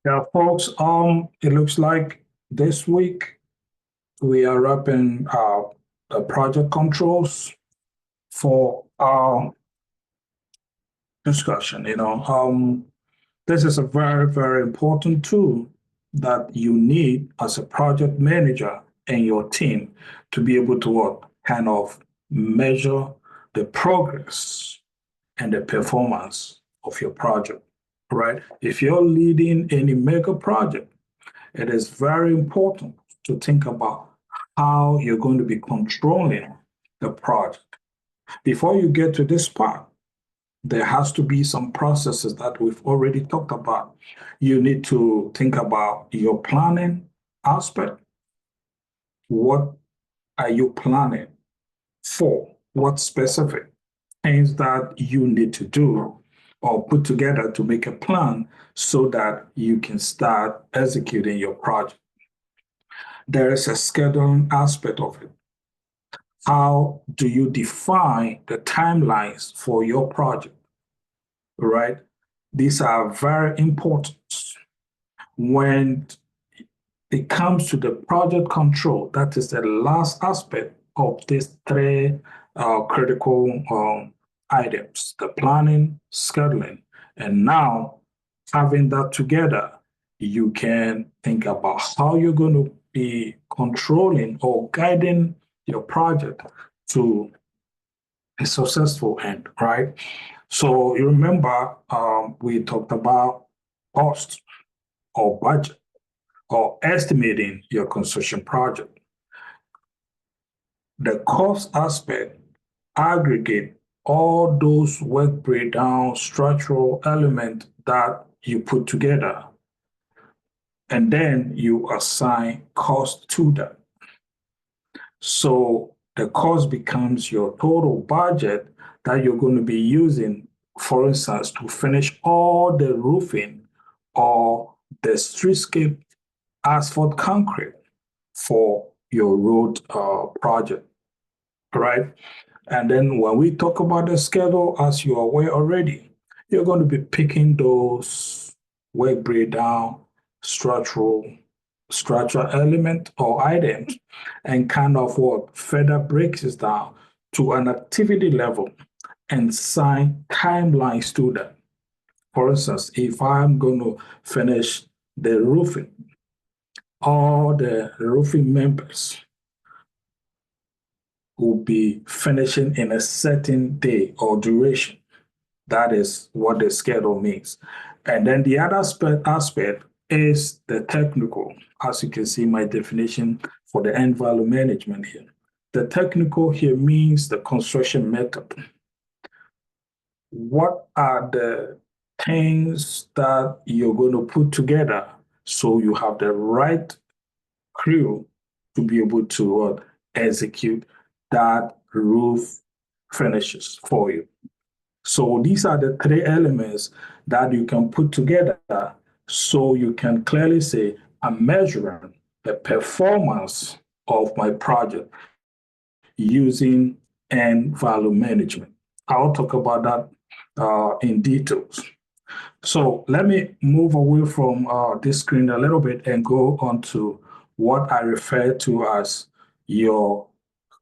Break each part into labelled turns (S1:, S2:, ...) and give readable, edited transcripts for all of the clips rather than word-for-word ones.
S1: Yeah, folks, it looks like this week we are wrapping the project controls for our discussion. This is a very, very important tool that you need as a project manager and your team to be able to what kind of measure the progress and the performance of your project, right? If you're leading any mega project, it is very important to think about how you're going to be controlling the project. Before you get to this part, there has to be some processes that we've already talked about. You need to think about your planning aspect. What are you planning for? What specific things that you need to do or put together to make a plan so that you can start executing your project? There is a scheduling aspect of it. How do you define the timelines for your project, right? These are very important. When it comes to the project control, that is the last aspect of these three critical items, the planning, scheduling, and now having that together, you can think about how you're going to be controlling or guiding your project to a successful end, right? So you remember we talked about cost or budget or estimating your construction project. The cost aspect aggregate all those work breakdown structural elements that you put together, and then you assign cost to them. So the cost becomes your total budget that you're going to be using, for instance, to finish all the roofing or the streetscape asphalt concrete for your road project, right? And then when we talk about the schedule, as you are aware already, you're going to be picking those work breakdown, structural element or items and kind of what further breaks it down to an activity level and assign timelines to them. For instance, if I'm going to finish the roofing, all the roofing members will be finishing in a certain day or duration. That is what the schedule means. And then the other aspect is the technical. As you can see, my definition for the end value management here. The technical here means the construction method. What are the things that you're going to put together so you have the right crew to be able to execute that roof finishes for you? So these are the three elements that you can put together so you can clearly say, I'm measuring the performance of my project using end value management. I'll talk about that in details. So let me move away from this screen a little bit and go on to what I refer to as your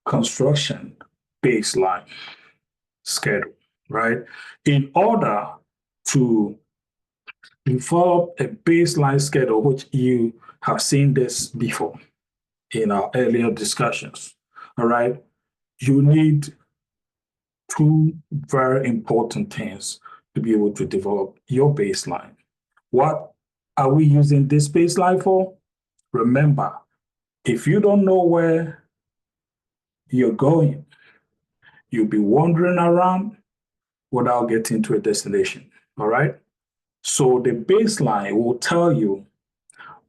S1: construction baseline schedule, right? In order to develop a baseline schedule, which you have seen this before in our earlier discussions, all right, you need two very important things to be able to develop your baseline. What are we using this baseline for? Remember, if you don't know where you're going, you'll be wandering around without getting to a destination. All right. So the baseline will tell you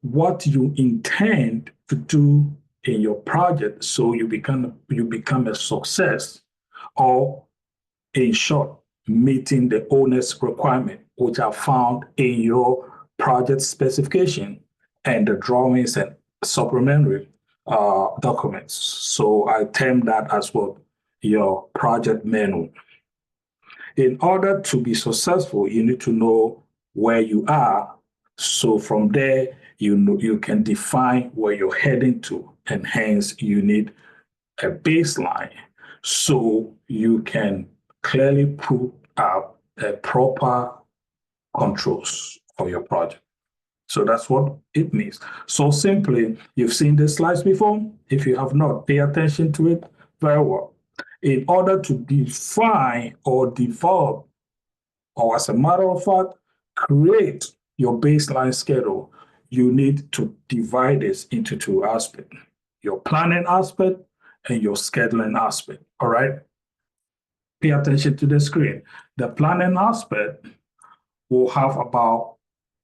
S1: what you intend to do in your project so you become a success, or in short, meeting the owner's requirement, which are found in your project specification and the drawings and supplementary documents. So I term that as well your project manual. In order to be successful, you need to know where you are So from there, you can define where you're heading to, and hence you need a baseline so you can clearly put up a proper controls for your project. So that's what it means. So simply, you've seen the slides before. If you have not, pay attention to it very well. In order to define or develop, or as a matter of fact, create your baseline schedule, you need to divide this into two aspects, your planning aspect and your scheduling aspect. All right. Pay attention to the screen. The planning aspect will have about,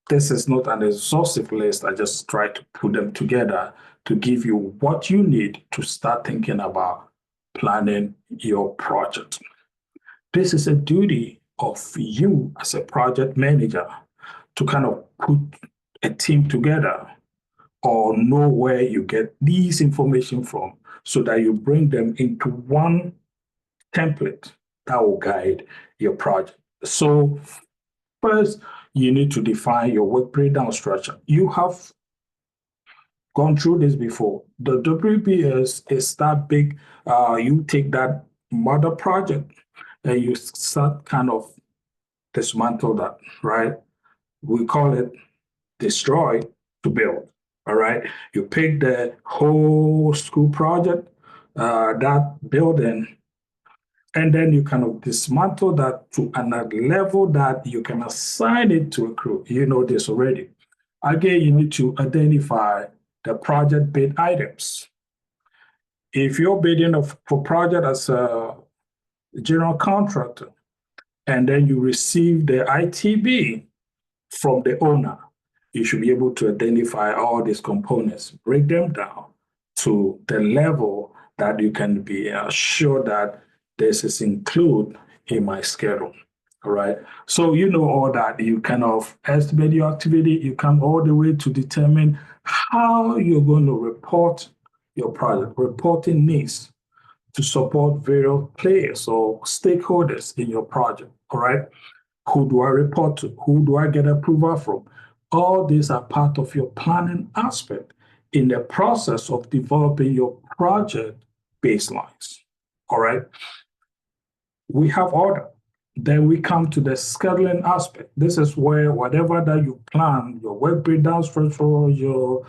S1: this is not an exhaustive list. I just try to put them together to give you what you need to start thinking about planning your project. This is a duty of you as a project manager to kind of put a team together or know where you get these information from so that you bring them into one template that will guide your project. So first, you need to define your work breakdown structure. You have gone through this before. The WBS is that big. You take that mother project and you start kind of dismantle that, right? We call it destroy to build, all right? You pick the whole school project, that building, and then you kind of dismantle that to another level that you can assign it to a crew. You know this already. Again, you need to identify the project bid items. If you're bidding for project as a general contractor, and then you receive the ITB from the owner, you should be able to identify all these components, break them down to the level that you can be sure that this is included in my schedule. All right. So you know all that. You kind of estimate your activity. You come all the way to determine how you're going to report your project. Reporting needs to support various players or stakeholders in your project. All right. Who do I report to? Who do I get approval from? All these are part of your planning aspect in the process of developing your project baselines. All right. We have order. Then we come to the scheduling aspect. This is where whatever that you plan, your work breakdown structure, your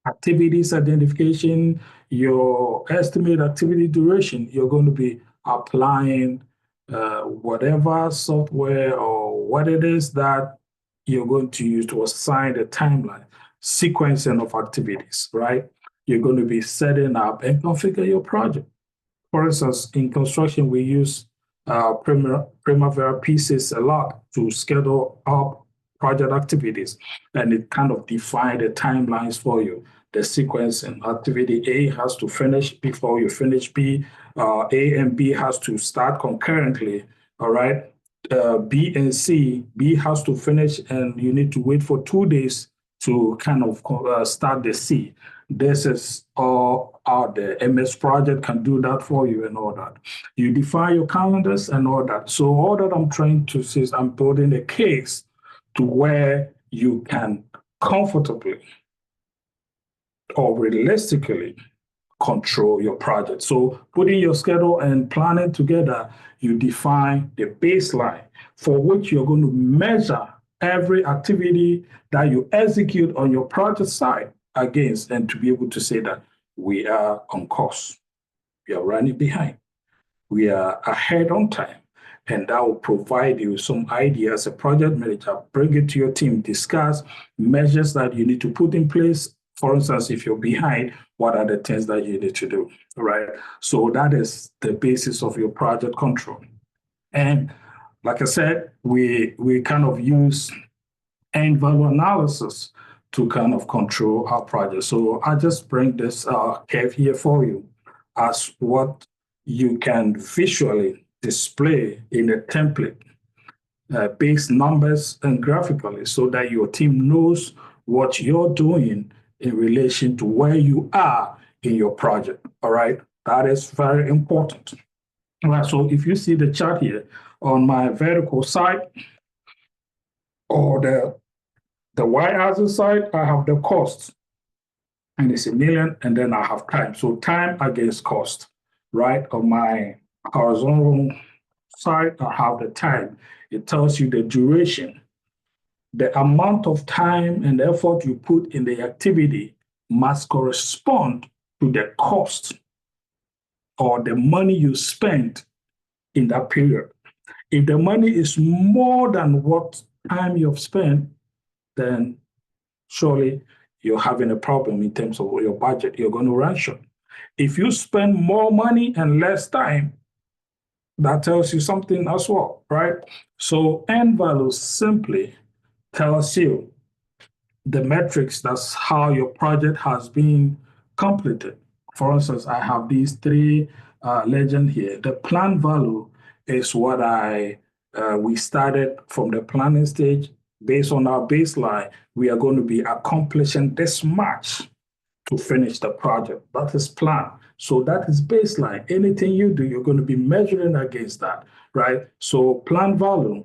S1: activities identification, your estimate activity duration, you're going to be applying whatever software or what it is that you're going to use to assign the timeline, sequencing of activities, right? You're going to be setting up and configure your project. For instance, in construction, we use Primavera pieces a lot to schedule up project activities, and it kind of defines the timelines for you. The sequence and activity A has to finish before you finish B. A and B has to start concurrently, all right? B and C, B has to finish and you need to wait for 2 days to kind of start the C. This is all out there. MS Project can do that for you and all that. You define your calendars and all that. So all that I'm trying to say is I'm building a case to where you can comfortably or realistically control your project. So putting your schedule and planning together, you define the baseline for which you're going to measure every activity that you execute on your project side against, and to be able to say that we are on course, we are running behind, we are ahead on time. And that will provide you some ideas as a project manager, bring it to your team, discuss measures that you need to put in place. For instance, if you're behind, what are the things that you need to do, right? So that is the basis of your project control. And like I said, we kind of use end value analysis to kind of control our project. So I just bring this curve here for you as what you can visually display in a template, based numbers and graphically, so that your team knows what you're doing in relation to where you are in your project. All right, that is very important. All right, so if you see the chart here on my vertical side, or the The y-axis side, I have the cost, and it's a million, and then I have time. So time against cost, right? On my horizontal side, I have the time. It tells you the duration. The amount of time and effort you put in the activity must correspond to the cost or the money you spent in that period. If the money is more than what time you've spent, then surely you're having a problem in terms of your budget. You're going to run short. If you spend more money and less time, that tells you something as well, right? So end value simply tells you the metrics, that's how your project has been completed. For instance, I have these three legend here. The plan value is what we started from the planning stage. Based on our baseline, we are going to be accomplishing this much to finish the project. That is plan. So that is baseline. Anything you do, you're going to be measuring against that, right? So plan value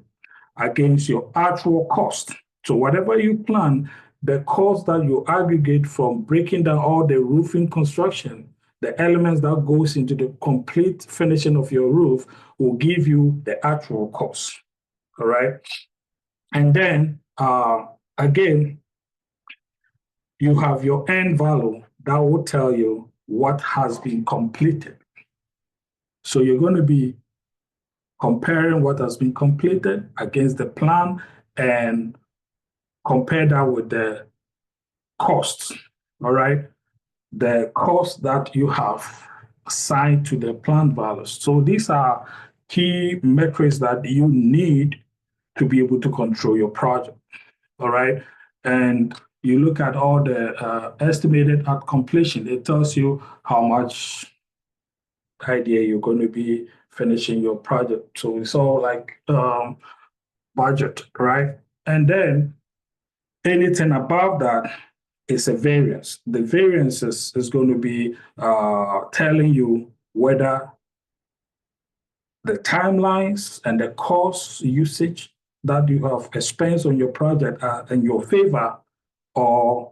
S1: against your actual cost. So whatever you plan, the cost that you aggregate from breaking down all the roofing construction, the elements that goes into the complete finishing of your roof will give you the actual cost. All right. And then again, you have your end value that will tell you what has been completed. So you're going to be comparing what has been completed against the plan and compare that with the costs, all right? The cost that you have assigned to the plan values. So these are key metrics that you need to be able to control your project, all right? And you look at all the estimated at completion, it tells you how much idea you're going to be finishing your project. So it's all like budget, right? And then anything above that is a variance. The variance is going to be telling you whether the timelines and the cost usage that you have expense on your project are in your favor or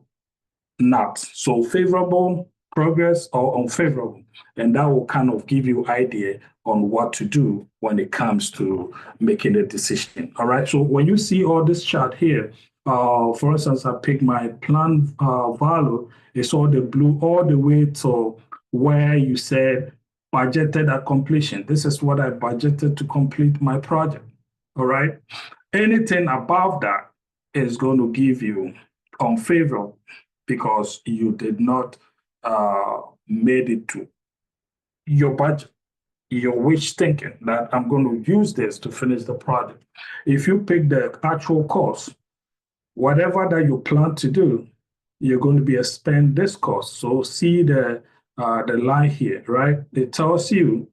S1: not. So favorable progress or unfavorable. And that will kind of give you idea on what to do when it comes to making a decision. All right. So when you see all this chart here, for instance, I pick my plan value, it's all the blue all the way to where you said budgeted at completion. This is what I budgeted to complete my project. All right. Anything above that is going to give you unfavorable because you did not made it to your budget, your wish thinking that I'm going to use this to finish the project. If you pick the actual cost, whatever that you plan to do, you're going to be spend this cost. So see the line here, right? It tells you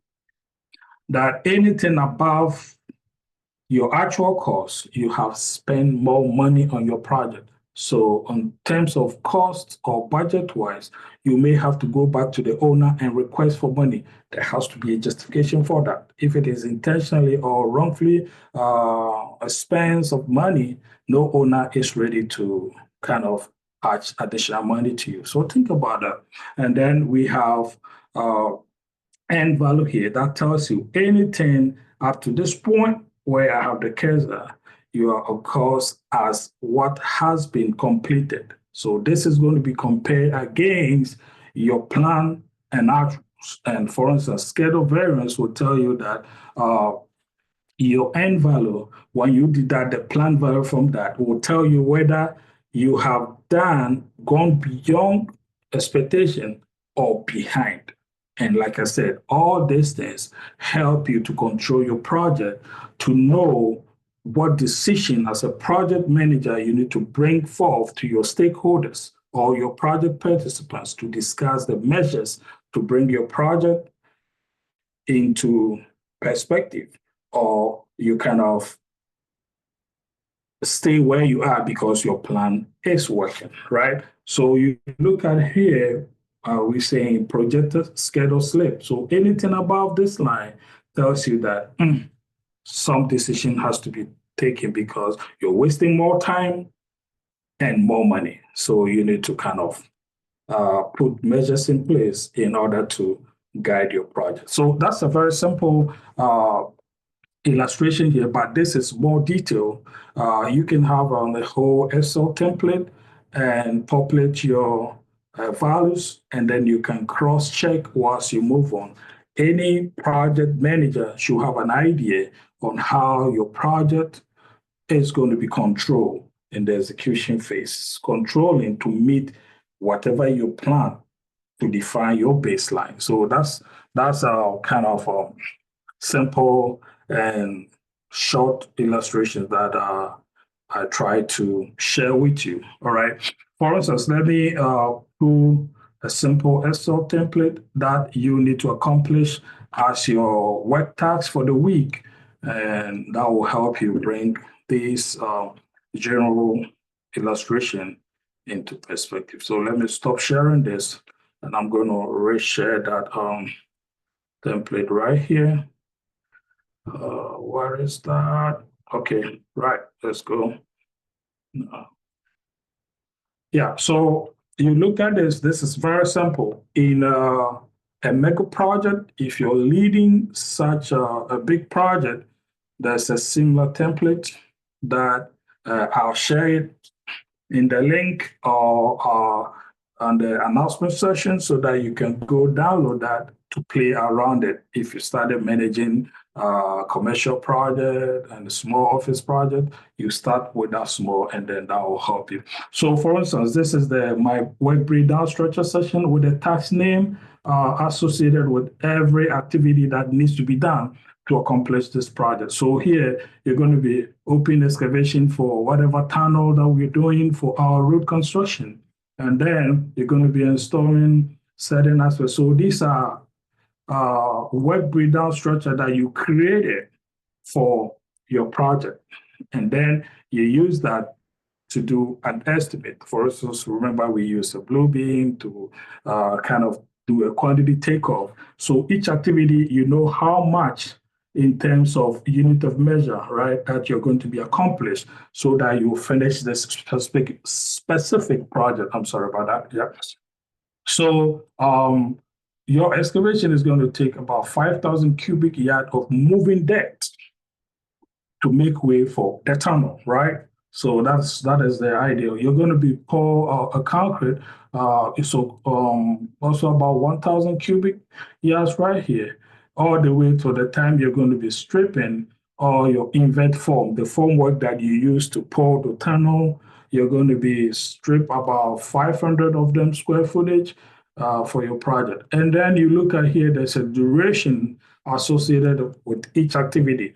S1: that anything above your actual cost, you have spent more money on your project. So in terms of cost or budget-wise, you may have to go back to the owner and request for money. There has to be a justification for that. If it is intentionally or wrongfully expense of money, no owner is ready to kind of add additional money to you. So think about that. And then we have end value here that tells you anything up to this point where I have the cursor, you are, of course, as what has been completed. So this is going to be compared against your plan and actuals. And for instance, schedule variance will tell you that your end value, when you deduct the plan value from that, will tell you whether you have gone beyond expectation or behind. And like I said, all these things help you to control your project, to know what decision as a project manager you need to bring forth to your stakeholders or your project participants to discuss the measures to bring your project into perspective, or you kind of stay where you are because your plan is working, right? So you look at here, we're saying projected schedule slip. So anything above this line tells you that some decision has to be taken because you're wasting more time and more money. So you need to kind of put measures in place in order to guide your project. So that's a very simple illustration here, but this is more detailed. You can have on the whole Excel template and populate your values, and then you can cross-check whilst you move on. Any project manager should have an idea on how your project is going to be controlled in the execution phase, controlling to meet whatever you plan to define your baseline. So that's a kind of simple and short illustrations that I try to share with you. All right. For instance, let me do a simple Excel template that you need to accomplish as your work task for the week, and that will help you bring this general illustration into perspective. So let me stop sharing this, and I'm going to reshare that template right here. Where is that? Okay, right, let's go. Yeah, so you look at this is very simple. In a mega project, if you're leading such a big project, there's a similar template that I'll share it in the link or on the announcement session so that you can go download that to play around it. If you started managing a commercial project and a small office project, you start with that small and then that will help you. So for instance, this is my work breakdown structure session with a task name associated with every activity that needs to be done to accomplish this project. So here, you're going to be open excavation for whatever tunnel that we're doing for our road construction. And then you're going to be installing certain aspects. So these are work breakdown structure that you created for your project. And then you use that to do an estimate. For instance, remember we use a Bluebeam to kind of do a quantity takeoff. So each activity, you know how much in terms of unit of measure, right, that you're going to be accomplished so that you finish this specific project. I'm sorry about that. Yeah. So your excavation is going to take about 5,000 cubic yard of moving dirt to make way for the tunnel, right? So that is the ideal. You're going to be pour a concrete, so also about 1,000 cubic yards right here, all the way to the time you're going to be stripping all your invert form, the formwork that you use to pour the tunnel. You're going to be strip about 500 of them square footage for your project. And then you look at here, there's a duration associated with each activity.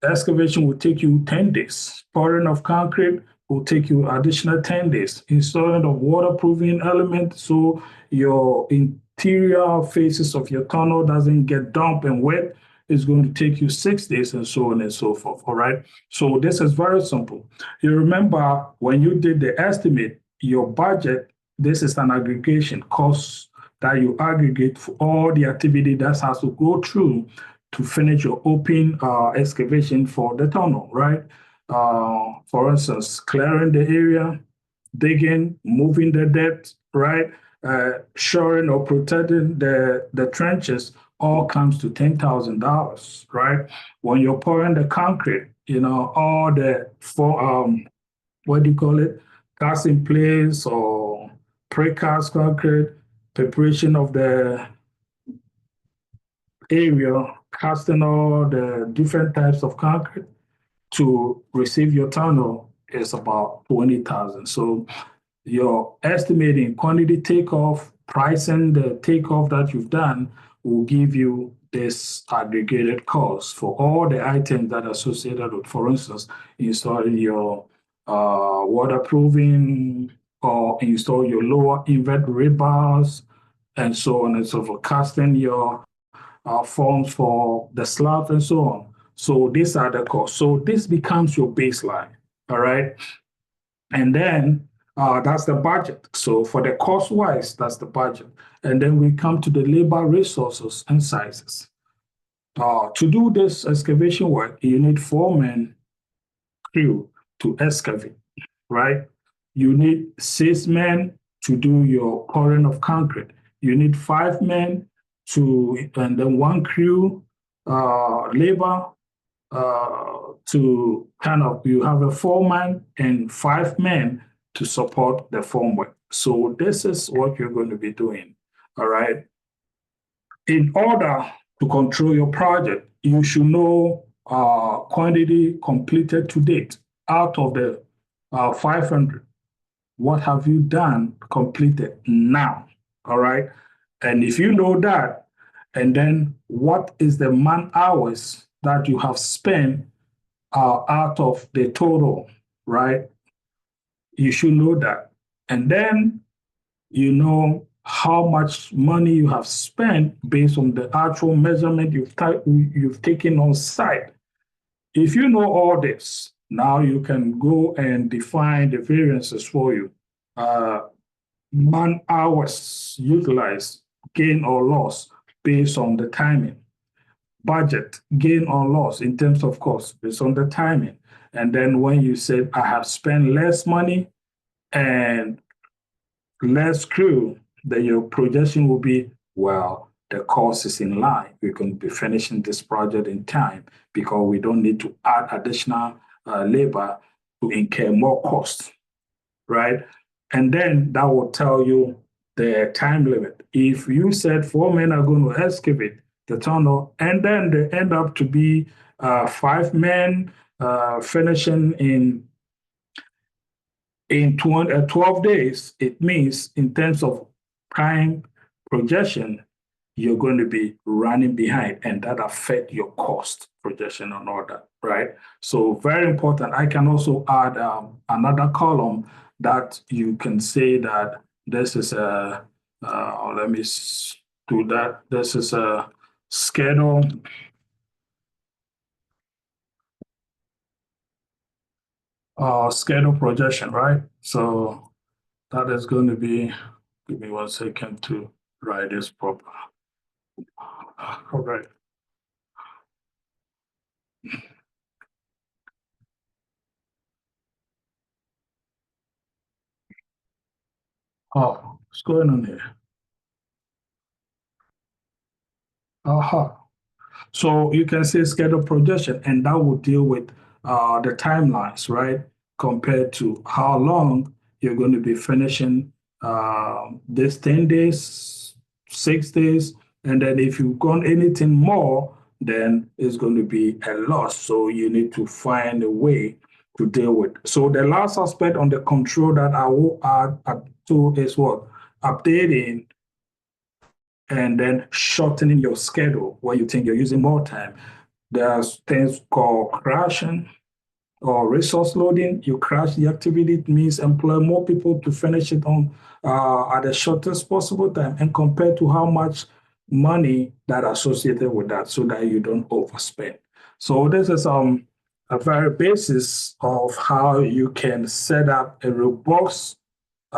S1: Excavation will take you 10 days. Pouring of concrete will take you additional 10 days. Installing of waterproofing element so your interior faces of your tunnel doesn't get damp and wet is going to take you 6 days and so on and so forth. All right. So this is very simple. You remember when you did the estimate, your budget, this is an aggregation cost that you aggregate for all the activity that has to go through to finish your open excavation for the tunnel, right? For instance, clearing the area, digging, moving the depth, right? Shoring or protecting the trenches all comes to $10,000, right? When you're pouring the concrete, all the what do you call it? Cast in place or precast concrete, preparation of the area, casting all the different types of concrete to receive your tunnel is about 20,000. So your estimating quantity takeoff, pricing the takeoff that you've done will give you this aggregated cost for all the items that are associated with, for instance, installing your waterproofing or install your lower invert rebars and so on and so forth, casting your forms for the slab and so on. So these are the costs. So this becomes your baseline, all right? And then that's the budget. So for the cost wise, that's the budget. And then we come to the labor resources and sizes. To do this excavation work, you need 4-man crew to excavate, right? You need 6 men to do your pouring of concrete. You need 5 men and then 1 crew labor to kind of, you have a foreman and 5 men to support the formwork. So this is what you're going to be doing, all right? In order to control your project, you should know quantity completed to date. Out of the 500, what have you done completed now? All right. And if you know that, and then what is the man hours that you have spent out of the total, right? You should know that. And then you know how much money you have spent based on the actual measurement you've taken on site. If you know all this, now you can go and define the variances for you. Man hours utilized, gain or loss based on the timing. Budget, gain or loss in terms of cost based on the timing. And then when you said, I have spent less money and less crew, then your projection will be, well, the cost is in line. We can be finishing this project in time because we don't need to add additional labor to incur more cost, right? And then that will tell you the time limit. If you said 4 men are going to excavate the tunnel, and then they end up to be 5 men finishing in 12 days, it means in terms of time projection, you're going to be running behind, and that affect your cost projection and all that, right? So very important. I can also add another column that you can say that this is a, let me do that. This is a schedule. Schedule projection, right? So that is going to be, give me 1 second to write this proper. All right. Oh, what's going on here? Aha. So you can say schedule projection, and that will deal with the timelines, right? Compared to how long you're going to be finishing this 10 days, 6 days. And then if you've gone anything more, then it's going to be a loss. So you need to find a way to deal with. So the last aspect on the control that I will add to is what? Updating and then shortening your schedule where you think you're using more time. There's things called crashing or resource loading. You crash the activity, it means employ more people to finish it on at the shortest possible time and compared to how much money that associated with that so that you don't overspend. So this is a very basis of how you can set up a robust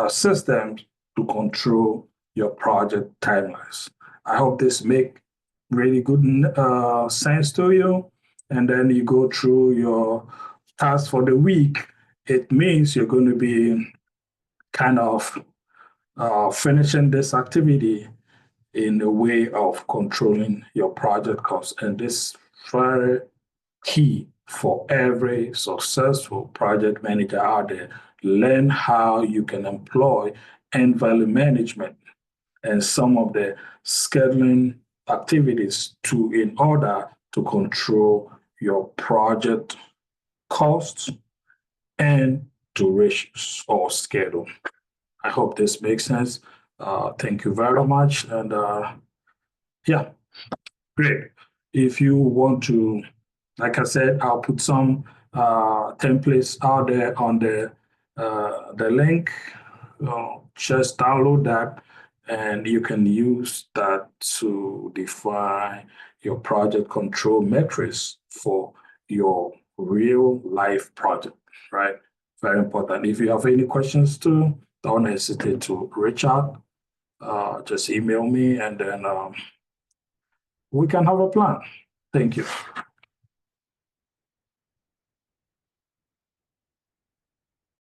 S1: system to control your project timelines. I hope this make really good sense to you. And then you go through your task for the week. It means you're going to be kind of finishing this activity in a way of controlling your project costs. And this is very key for every successful project manager out there. Learn how you can employ end value management and some of the scheduling activities in order to control your project costs and durations or schedule. I hope this makes sense. Thank you very much. And yeah, great. If you want to, like I said, I'll put some templates out there on the link. Just download that and you can use that to define your project control metrics for your real life project, right? Very important. If you have any questions too, don't hesitate to reach out. Just email me and then we can have a plan. Thank you.